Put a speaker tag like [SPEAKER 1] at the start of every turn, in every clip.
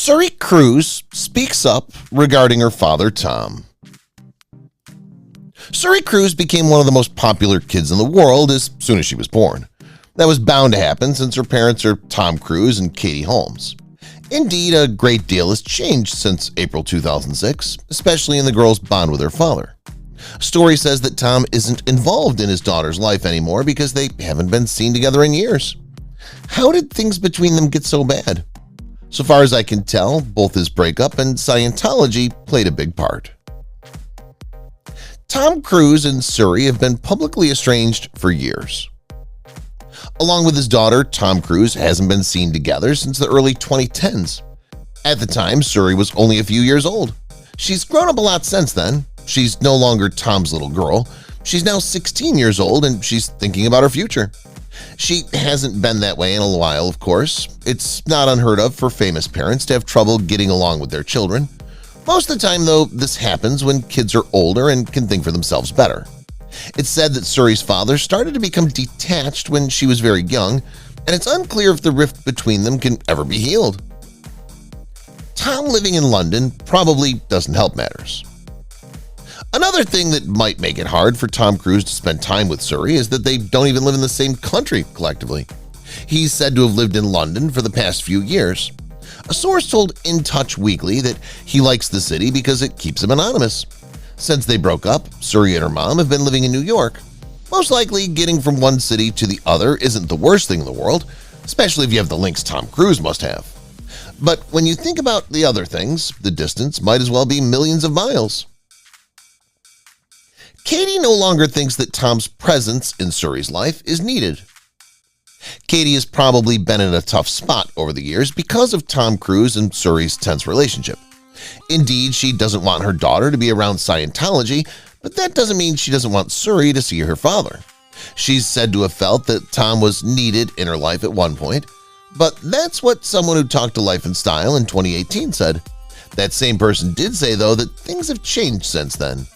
[SPEAKER 1] Suri Cruz speaks up regarding her father, Tom. Suri Cruz became one of the most popular kids in the world as soon as she was born. That was bound to happen since her parents are Tom Cruz and Katie Holmes. Indeed, a great deal has changed since April 2006, especially in the girl's bond with her father. A story says that Tom isn't involved in his daughter's life anymore because they haven't been seen together in years. How did things between them get so bad? So far as I can tell, both his breakup and Scientology played a big part. Tom Cruise and Suri have been publicly estranged for years. Along with his daughter, Tom Cruise hasn't been seen together since the early 2010s. At the time, Suri was only a few years old. She's grown up a lot since then. She's no longer Tom's little girl. She's now 16 years old and she's thinking about her future. She hasn't been that way in a while, of course. It's not unheard of for famous parents to have trouble getting along with their children. Most of the time, though, this happens when kids are older and can think for themselves better. It's said that Suri's father started to become detached when she was very young, and it's unclear if the rift between them can ever be healed. Tom living in London probably doesn't help matters. Another thing that might make it hard for Tom Cruise to spend time with Suri is that they don't even live in the same country collectively. He's said to have lived in London for the past few years. A source told In Touch Weekly that he likes the city because it keeps him anonymous. Since they broke up, Suri and her mom have been living in New York. Most likely, getting from one city to the other isn't the worst thing in the world, especially if you have the links Tom Cruise must have. But when you think about the other things, the distance might as well be millions of miles. Katie no longer thinks that Tom's presence in Suri's life is needed. Katie has probably been in a tough spot over the years because of Tom Cruise and Suri's tense relationship. Indeed, she doesn't want her daughter to be around Scientology, but that doesn't mean she doesn't want Suri to see her father. She's said to have felt that Tom was needed in her life at one point, but that's what someone who talked to Life and Style in 2018 said. That same person did say, though, that things have changed since then.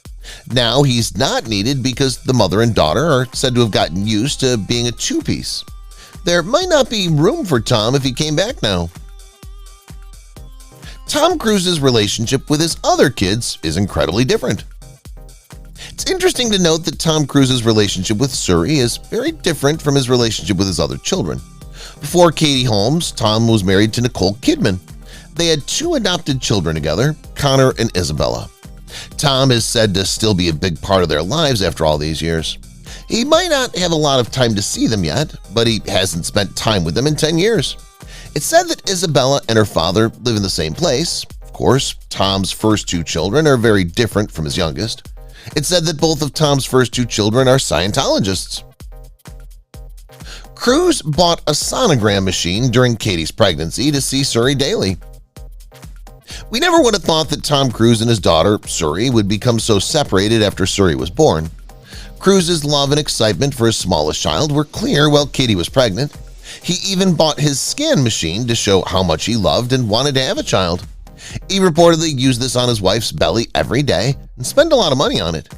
[SPEAKER 1] Now he's not needed because the mother and daughter are said to have gotten used to being a two-piece. There might not be room for Tom if he came back now. Tom Cruise's relationship with his other kids is incredibly different. It's interesting to note that Tom Cruise's relationship with Suri is very different from his relationship with his other children. Before Katie Holmes, Tom was married to Nicole Kidman. They had two adopted children together, Connor and Isabella. Tom is said to still be a big part of their lives after all these years. He might not have a lot of time to see them yet, but he hasn't spent time with them in 10 years. It's said that Isabella and her father live in the same place. Of course, Tom's first two children are very different from his youngest. It's said that both of Tom's first two children are Scientologists. Cruz bought a sonogram machine during Katie's pregnancy to see Suri daily. We never would have thought that Tom Cruise and his daughter, Suri, would become so separated after Suri was born. Cruz's love and excitement for his smallest child were clear while Katie was pregnant. He even bought his scan machine to show how much he loved and wanted to have a child. He reportedly used this on his wife's belly every day and spent a lot of money on it.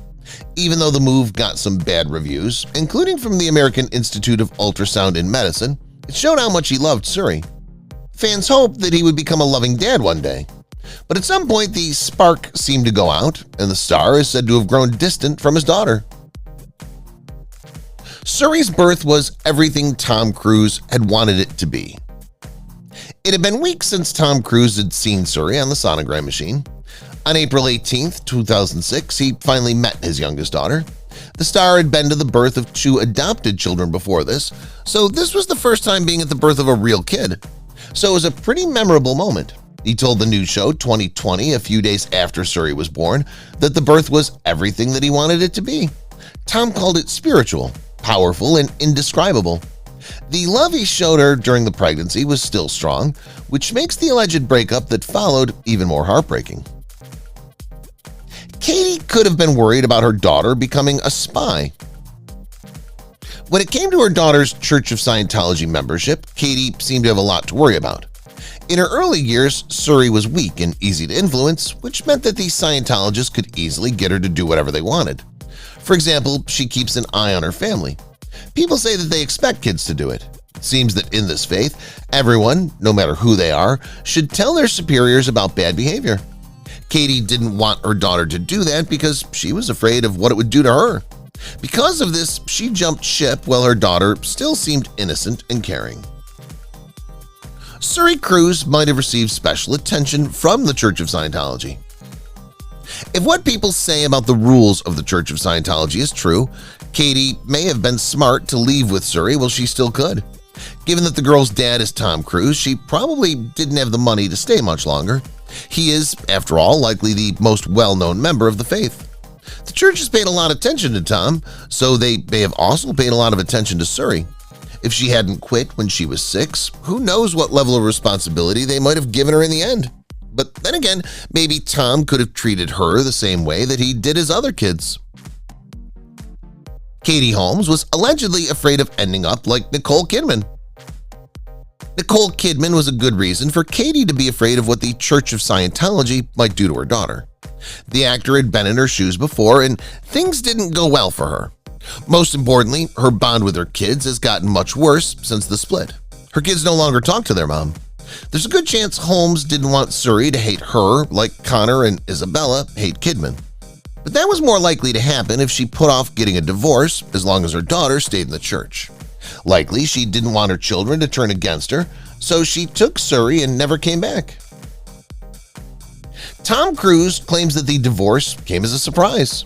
[SPEAKER 1] Even though the move got some bad reviews, including from the American Institute of Ultrasound in Medicine, it showed how much he loved Suri. Fans hoped that he would become a loving dad one day. But at some point, the spark seemed to go out, and the star is said to have grown distant from his daughter. Suri's birth was everything Tom Cruise had wanted it to be. It had been weeks since Tom Cruise had seen Suri on the sonogram machine. On April 18, 2006, he finally met his youngest daughter. The star had been to the birth of two adopted children before this, so this was the first time being at the birth of a real kid. So it was a pretty memorable moment. He told the news show 2020, a few days after Suri was born, that the birth was everything that he wanted it to be. Tom called it spiritual, powerful, and indescribable. The love he showed her during the pregnancy was still strong, which makes the alleged breakup that followed even more heartbreaking. Katie could have been worried about her daughter becoming a spy. When it came to her daughter's Church of Scientology membership, Katie seemed to have a lot to worry about. In her early years, Suri was weak and easy to influence, which meant that these Scientologists could easily get her to do whatever they wanted. For example, she keeps an eye on her family. People say that they expect kids to do it. Seems that in this faith, everyone, no matter who they are, should tell their superiors about bad behavior. Katie didn't want her daughter to do that because she was afraid of what it would do to her. Because of this, she jumped ship while her daughter still seemed innocent and caring. Suri Cruz might have received special attention from the Church of Scientology. If what people say about the rules of the Church of Scientology is true, Katie may have been smart to leave with Suri while she still could. Given that the girl's dad is Tom Cruise, she probably didn't have the money to stay much longer. He is, after all, likely the most well-known member of the faith. The church has paid a lot of attention to Tom, so they may have also paid a lot of attention to Suri. If she hadn't quit when she was 6, who knows what level of responsibility they might have given her in the end. But then again, maybe Tom could have treated her the same way that he did his other kids. Katie Holmes was allegedly afraid of ending up like Nicole Kidman. Nicole Kidman was a good reason for Katie to be afraid of what the Church of Scientology might do to her daughter. The actor had been in her shoes before, and things didn't go well for her. Most importantly, her bond with her kids has gotten much worse since the split. Her kids no longer talk to their mom. There's a good chance Holmes didn't want Suri to hate her like Connor and Isabella hate Kidman. But that was more likely to happen if she put off getting a divorce as long as her daughter stayed in the church. Likely she didn't want her children to turn against her, so she took Suri and never came back. Tom Cruise claims that the divorce came as a surprise.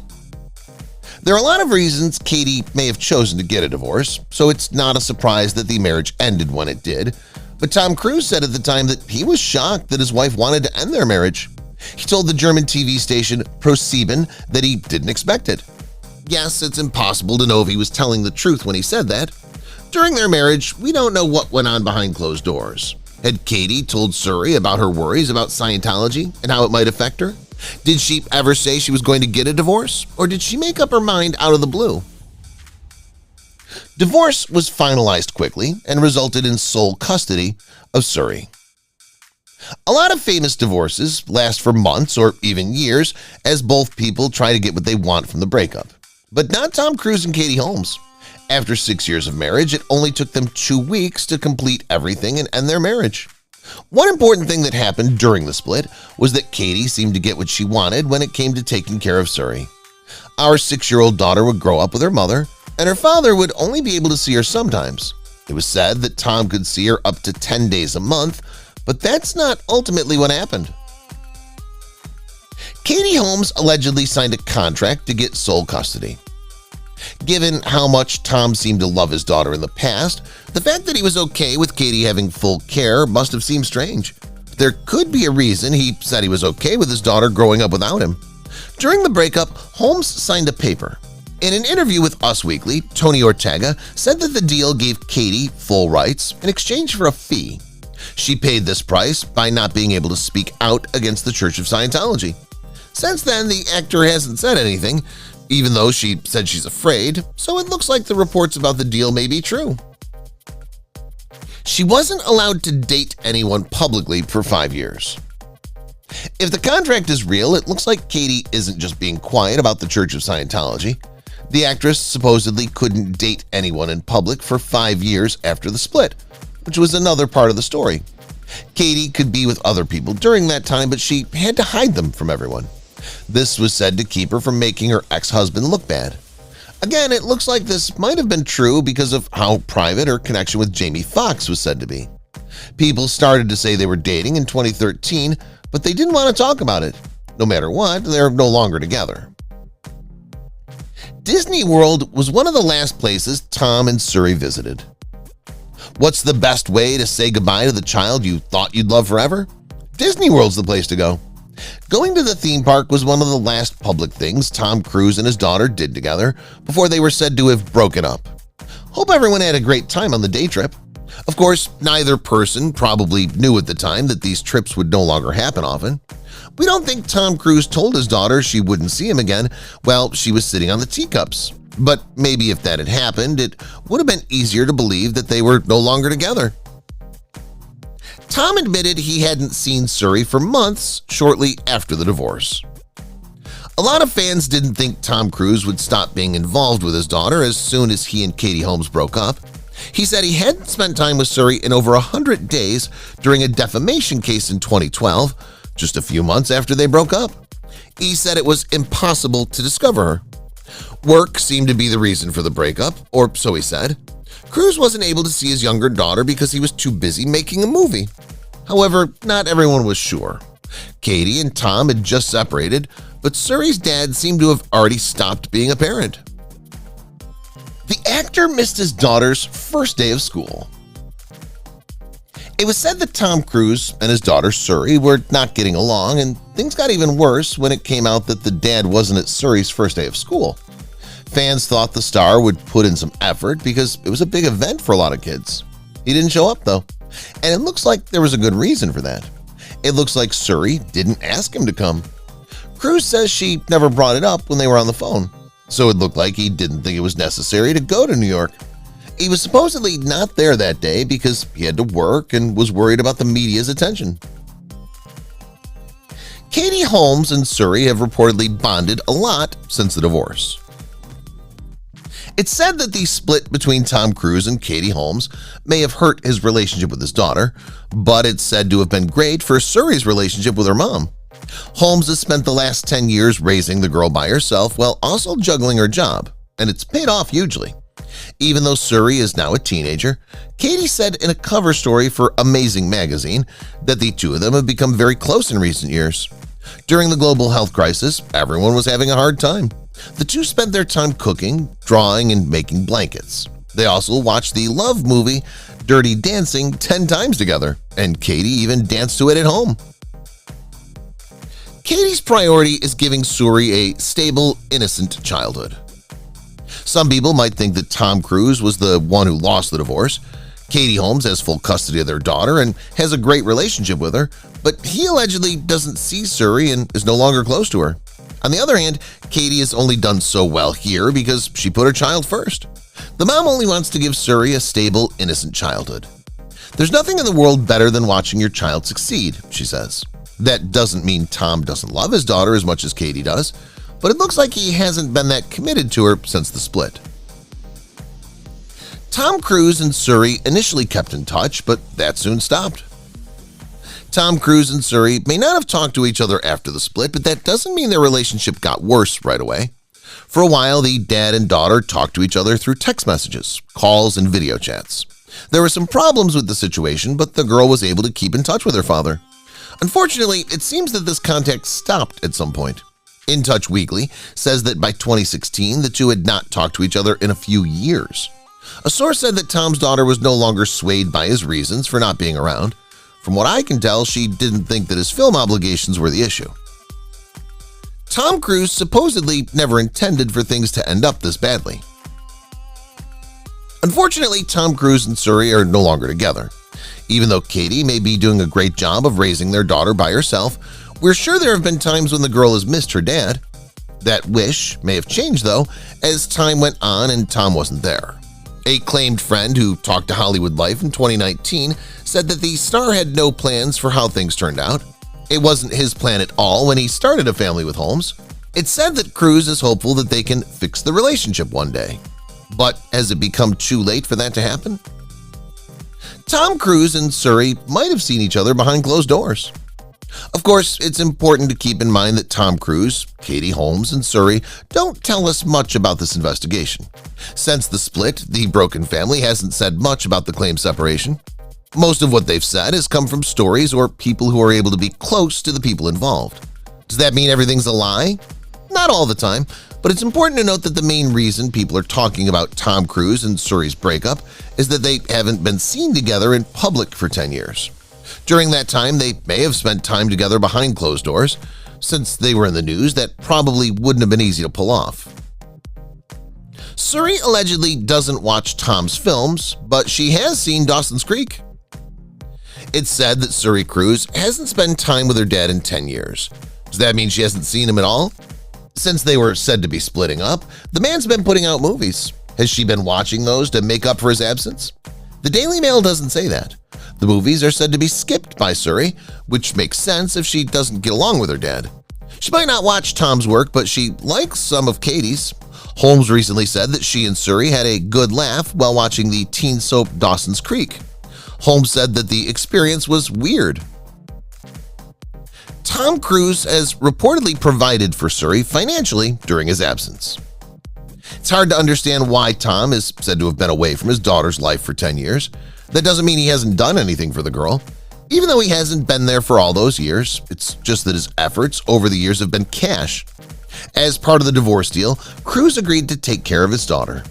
[SPEAKER 1] There are a lot of reasons Katie may have chosen to get a divorce, so it's not a surprise that the marriage ended when it did. But Tom Cruise said at the time that he was shocked that his wife wanted to end their marriage. He told the German TV station ProSieben that he didn't expect it. Yes, it's impossible to know if he was telling the truth when he said that. During their marriage, we don't know what went on behind closed doors. Had Katie told Suri about her worries about Scientology and how it might affect her? Did she ever say she was going to get a divorce, or did she make up her mind out of the blue? Divorce was finalized quickly and resulted in sole custody of Suri. A lot of famous divorces last for months or even years as both people try to get what they want from the breakup. But not Tom Cruise and Katie Holmes. After 6 years of marriage, it only took them 2 weeks to complete everything and end their marriage. One important thing that happened during the split was that Katie seemed to get what she wanted when it came to taking care of Suri. Our 6-year-old daughter would grow up with her mother, and her father would only be able to see her sometimes. It was said that Tom could see her up to 10 days a month, but that's not ultimately what happened. Katie Holmes allegedly signed a contract to get sole custody. Given how much Tom seemed to love his daughter in the past, the fact that he was okay with Katie having full care must have seemed strange. There could be a reason he said he was okay with his daughter growing up without him. During the breakup, Holmes signed a paper. In an interview with Us Weekly, Tony Ortega said that the deal gave Katie full rights in exchange for a fee. She paid this price by not being able to speak out against the Church of Scientology. Since then, the actor hasn't said anything, even though she said she's afraid, so it looks like the reports about the deal may be true. She wasn't allowed to date anyone publicly for 5 years. If the contract is real, it looks like Katie isn't just being quiet about the Church of Scientology. The actress supposedly couldn't date anyone in public for 5 years after the split, which was another part of the story. Katie could be with other people during that time, but she had to hide them from everyone. This was said to keep her from making her ex-husband look bad. Again, it looks like this might have been true because of how private her connection with Jamie Foxx was said to be. People started to say they were dating in 2013, but they didn't want to talk about it. No matter what, they're no longer together. Disney World was one of the last places Tom and Suri visited. What's the best way to say goodbye to the child you thought you'd love forever? Disney World's the place to go. Going to the theme park was one of the last public things Tom Cruise and his daughter did together before they were said to have broken up. Hope everyone had a great time on the day trip. Of course, neither person probably knew at the time that these trips would no longer happen often. We don't think Tom Cruise told his daughter she wouldn't see him again while she was sitting on the teacups. But maybe if that had happened, it would have been easier to believe that they were no longer together. Tom admitted he hadn't seen Suri for months shortly after the divorce. A lot of fans didn't think Tom Cruise would stop being involved with his daughter as soon as he and Katie Holmes broke up. He said he hadn't spent time with Suri in over 100 days during a defamation case in 2012, just a few months after they broke up. He said it was impossible to discover her. Work seemed to be the reason for the breakup, or so he said. Cruz wasn't able to see his younger daughter because he was too busy making a movie. However, not everyone was sure. Katie and Tom had just separated, but Suri's dad seemed to have already stopped being a parent. The actor missed his daughter's first day of school. It was said that Tom Cruise and his daughter Suri were not getting along, and things got even worse when it came out that the dad wasn't at Suri's first day of school. Fans thought the star would put in some effort because it was a big event for a lot of kids. He didn't show up though, and it looks like there was a good reason for that. It looks like Suri didn't ask him to come. Cruz says she never brought it up when they were on the phone, so it looked like he didn't think it was necessary to go to New York. He was supposedly not there that day because he had to work and was worried about the media's attention. Katie Holmes and Suri have reportedly bonded a lot since the divorce. It's said that the split between Tom Cruise and Katie Holmes may have hurt his relationship with his daughter, but it's said to have been great for Suri's relationship with her mom. Holmes has spent the last 10 years raising the girl by herself while also juggling her job, and it's paid off hugely. Even though Suri is now a teenager, Katie said in a cover story for Amazing magazine that the two of them have become very close in recent years. During the global health crisis, everyone was having a hard time. The two spent their time cooking, drawing, and making blankets. They also watched the love movie Dirty Dancing 10 times together, and Katie even danced to it at home. Katie's priority is giving Suri a stable, innocent childhood. Some people might think that Tom Cruise was the one who lost the divorce. Katie Holmes has full custody of their daughter and has a great relationship with her, but he allegedly doesn't see Suri and is no longer close to her. On the other hand, Katie has only done so well here because she put her child first. The mom only wants to give Suri a stable, innocent childhood. There's nothing in the world better than watching your child succeed, she says. That doesn't mean Tom doesn't love his daughter as much as Katie does, but it looks like he hasn't been that committed to her since the split. Tom Cruise and Suri initially kept in touch, but that soon stopped. Tom Cruise and Suri may not have talked to each other after the split, but that doesn't mean their relationship got worse right away. For a while, the dad and daughter talked to each other through text messages, calls, and video chats. There were some problems with the situation, but the girl was able to keep in touch with her father. Unfortunately, it seems that this contact stopped at some point. In Touch Weekly says that by 2016, the two had not talked to each other in a few years. A source said that Tom's daughter was no longer swayed by his reasons for not being around. From what I can tell, she didn't think that his film obligations were the issue. Tom Cruise supposedly never intended for things to end up this badly. Unfortunately, Tom Cruise and Suri are no longer together. Even though Katie may be doing a great job of raising their daughter by herself, we're sure there have been times when the girl has missed her dad. That wish may have changed, though, as time went on and Tom wasn't there. A claimed friend who talked to Hollywood Life in 2019 said that the star had no plans for how things turned out. It wasn't his plan at all when he started a family with Holmes. It's said that Cruz is hopeful that they can fix the relationship one day. But has it become too late for that to happen? Tom Cruise and Suri might have seen each other behind closed doors. Of course, it's important to keep in mind that Tom Cruise, Katie Holmes, and Suri don't tell us much about this investigation. Since the split, the broken family hasn't said much about the claimed separation. Most of what they've said has come from stories or people who are able to be close to the people involved. Does that mean everything's a lie? Not all the time, but it's important to note that the main reason people are talking about Tom Cruise and Suri's breakup is that they haven't been seen together in public for 10 years. During that time, they may have spent time together behind closed doors. Since they were in the news, that probably wouldn't have been easy to pull off. Suri allegedly doesn't watch Tom's films, but she has seen Dawson's Creek. It's said that Suri Cruz hasn't spent time with her dad in 10 years. Does that mean she hasn't seen him at all? Since they were said to be splitting up, the man's been putting out movies. Has she been watching those to make up for his absence? The Daily Mail doesn't say that. The movies are said to be skipped by Suri, which makes sense if she doesn't get along with her dad. She might not watch Tom's work, but she likes some of Katie's. Holmes recently said that she and Suri had a good laugh while watching the teen soap Dawson's Creek. Holmes said that the experience was weird. Tom Cruise has reportedly provided for Suri financially during his absence. It's hard to understand why Tom is said to have been away from his daughter's life for 10 years. That doesn't mean he hasn't done anything for the girl. Even though he hasn't been there for all those years, it's just that his efforts over the years have been cash. As part of the divorce deal, Cruz agreed to take care of his daughter.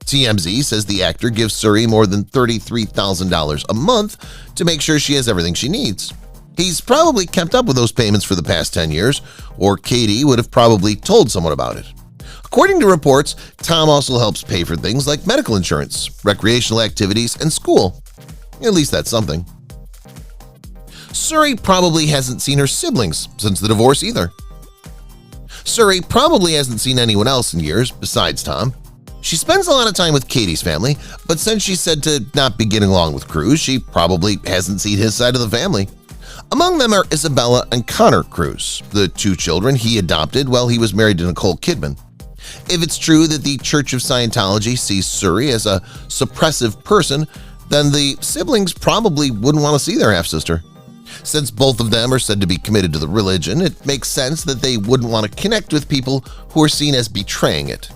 [SPEAKER 1] TMZ says the actor gives Suri more than $33,000 a month to make sure she has everything she needs. He's probably kept up with those payments for the past 10 years, or Katie would have probably told someone about it. According to reports, Tom also helps pay for things like medical insurance, recreational activities, and school. At least that's something. Suri probably hasn't seen her siblings since the divorce either. Suri probably hasn't seen anyone else in years besides Tom. She spends a lot of time with Katie's family, but since she's said to not be getting along with Cruz, she probably hasn't seen his side of the family. Among them are Isabella and Connor Cruz, the two children he adopted while he was married to Nicole Kidman. If it's true that the Church of Scientology sees Suri as a suppressive person, then the siblings probably wouldn't want to see their half-sister. Since both of them are said to be committed to the religion, it makes sense that they wouldn't want to connect with people who are seen as betraying it.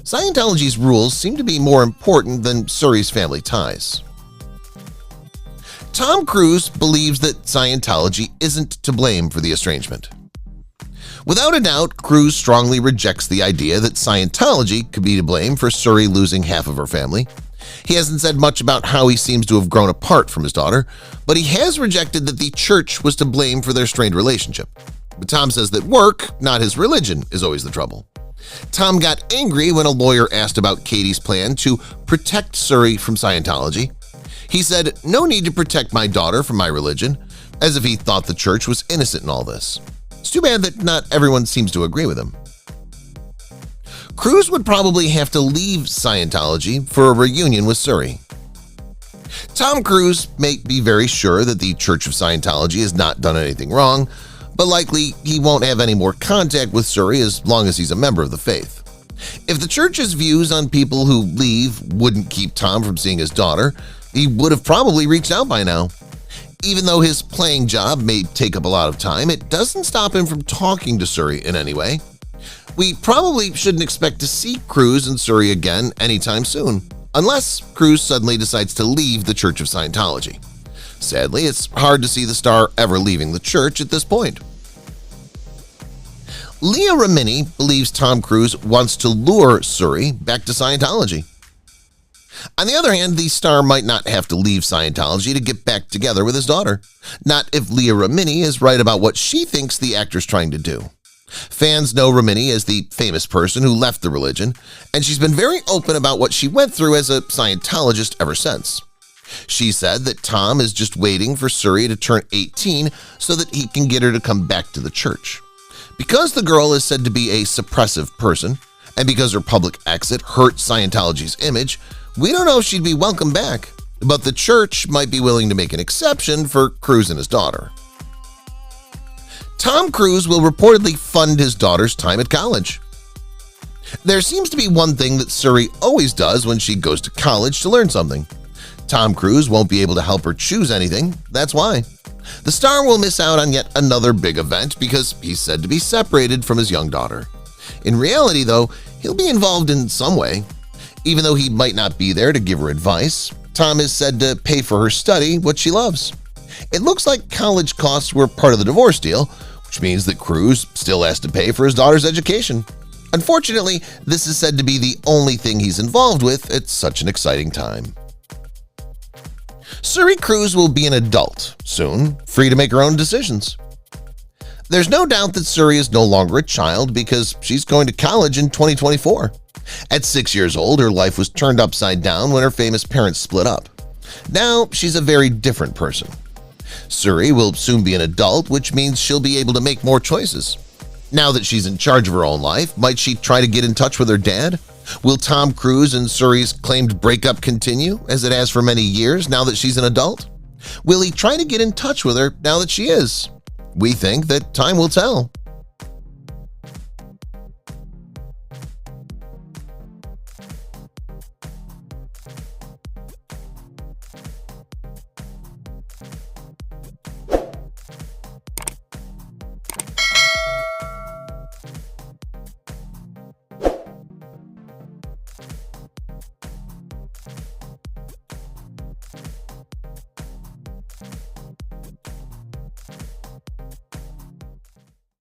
[SPEAKER 1] Scientology's rules seem to be more important than Suri's family ties. Tom Cruise believes that Scientology isn't to blame for the estrangement. Without a doubt, Cruz strongly rejects the idea that Scientology could be to blame for Suri losing half of her family. He hasn't said much about how he seems to have grown apart from his daughter, but he has rejected that the church was to blame for their strained relationship. But Tom says that work, not his religion, is always the trouble. Tom got angry when a lawyer asked about Katie's plan to protect Suri from Scientology. He said, "No need to protect my daughter from my religion," as if he thought the church was innocent in all this. It's too bad that not everyone seems to agree with him. Cruz would probably have to leave Scientology for a reunion with Suri. Tom Cruise may be very sure that the Church of Scientology has not done anything wrong, but likely he won't have any more contact with Suri as long as he's a member of the faith. If the church's views on people who leave wouldn't keep Tom from seeing his daughter, he would have probably reached out by now. Even though his playing job may take up a lot of time, it doesn't stop him from talking to Suri in any way. We probably shouldn't expect to see Cruz and Suri again anytime soon, unless Cruz suddenly decides to leave the Church of Scientology. Sadly, it's hard to see the star ever leaving the church at this point. Leah Rini believes Tom Cruise wants to lure Suri back to Scientology. On the other hand, the star might not have to leave Scientology to get back together with his daughter. Not if Leah Rini is right about what she thinks the actor's trying to do. Fans know Rini as the famous person who left the religion, and she's been very open about what she went through as a Scientologist ever since. She said that Tom is just waiting for Suri to turn 18 so that he can get her to come back to the church. Because the girl is said to be a suppressive person, and because her public exit hurt Scientology's image, we don't know if she'd be welcome back, but the church might be willing to make an exception for Cruz and his daughter. Tom Cruise will reportedly fund his daughter's time at college. There seems to be one thing that Suri always does when she goes to college to learn something. Tom Cruise won't be able to help her choose anything, that's why. The star will miss out on yet another big event because he's said to be separated from his young daughter. In reality, though, he'll be involved in some way. Even though he might not be there to give her advice, Tom is said to pay for her study what she loves. It looks like college costs were part of the divorce deal, which means that Cruz still has to pay for his daughter's education. Unfortunately, this is said to be the only thing he's involved with at such an exciting time. Suri Cruz will be an adult soon, free to make her own decisions. There's no doubt that Suri is no longer a child because she's going to college in 2024. At 6 years old, her life was turned upside down when her famous parents split up. Now, she's a very different person. Suri will soon be an adult, which means she'll be able to make more choices. Now that she's in charge of her own life, might she try to get in touch with her dad? Will Tom Cruise and Suri's claimed breakup continue, as it has for many years now that she's an adult? Will he try to get in touch with her now that she is? We think that time will tell.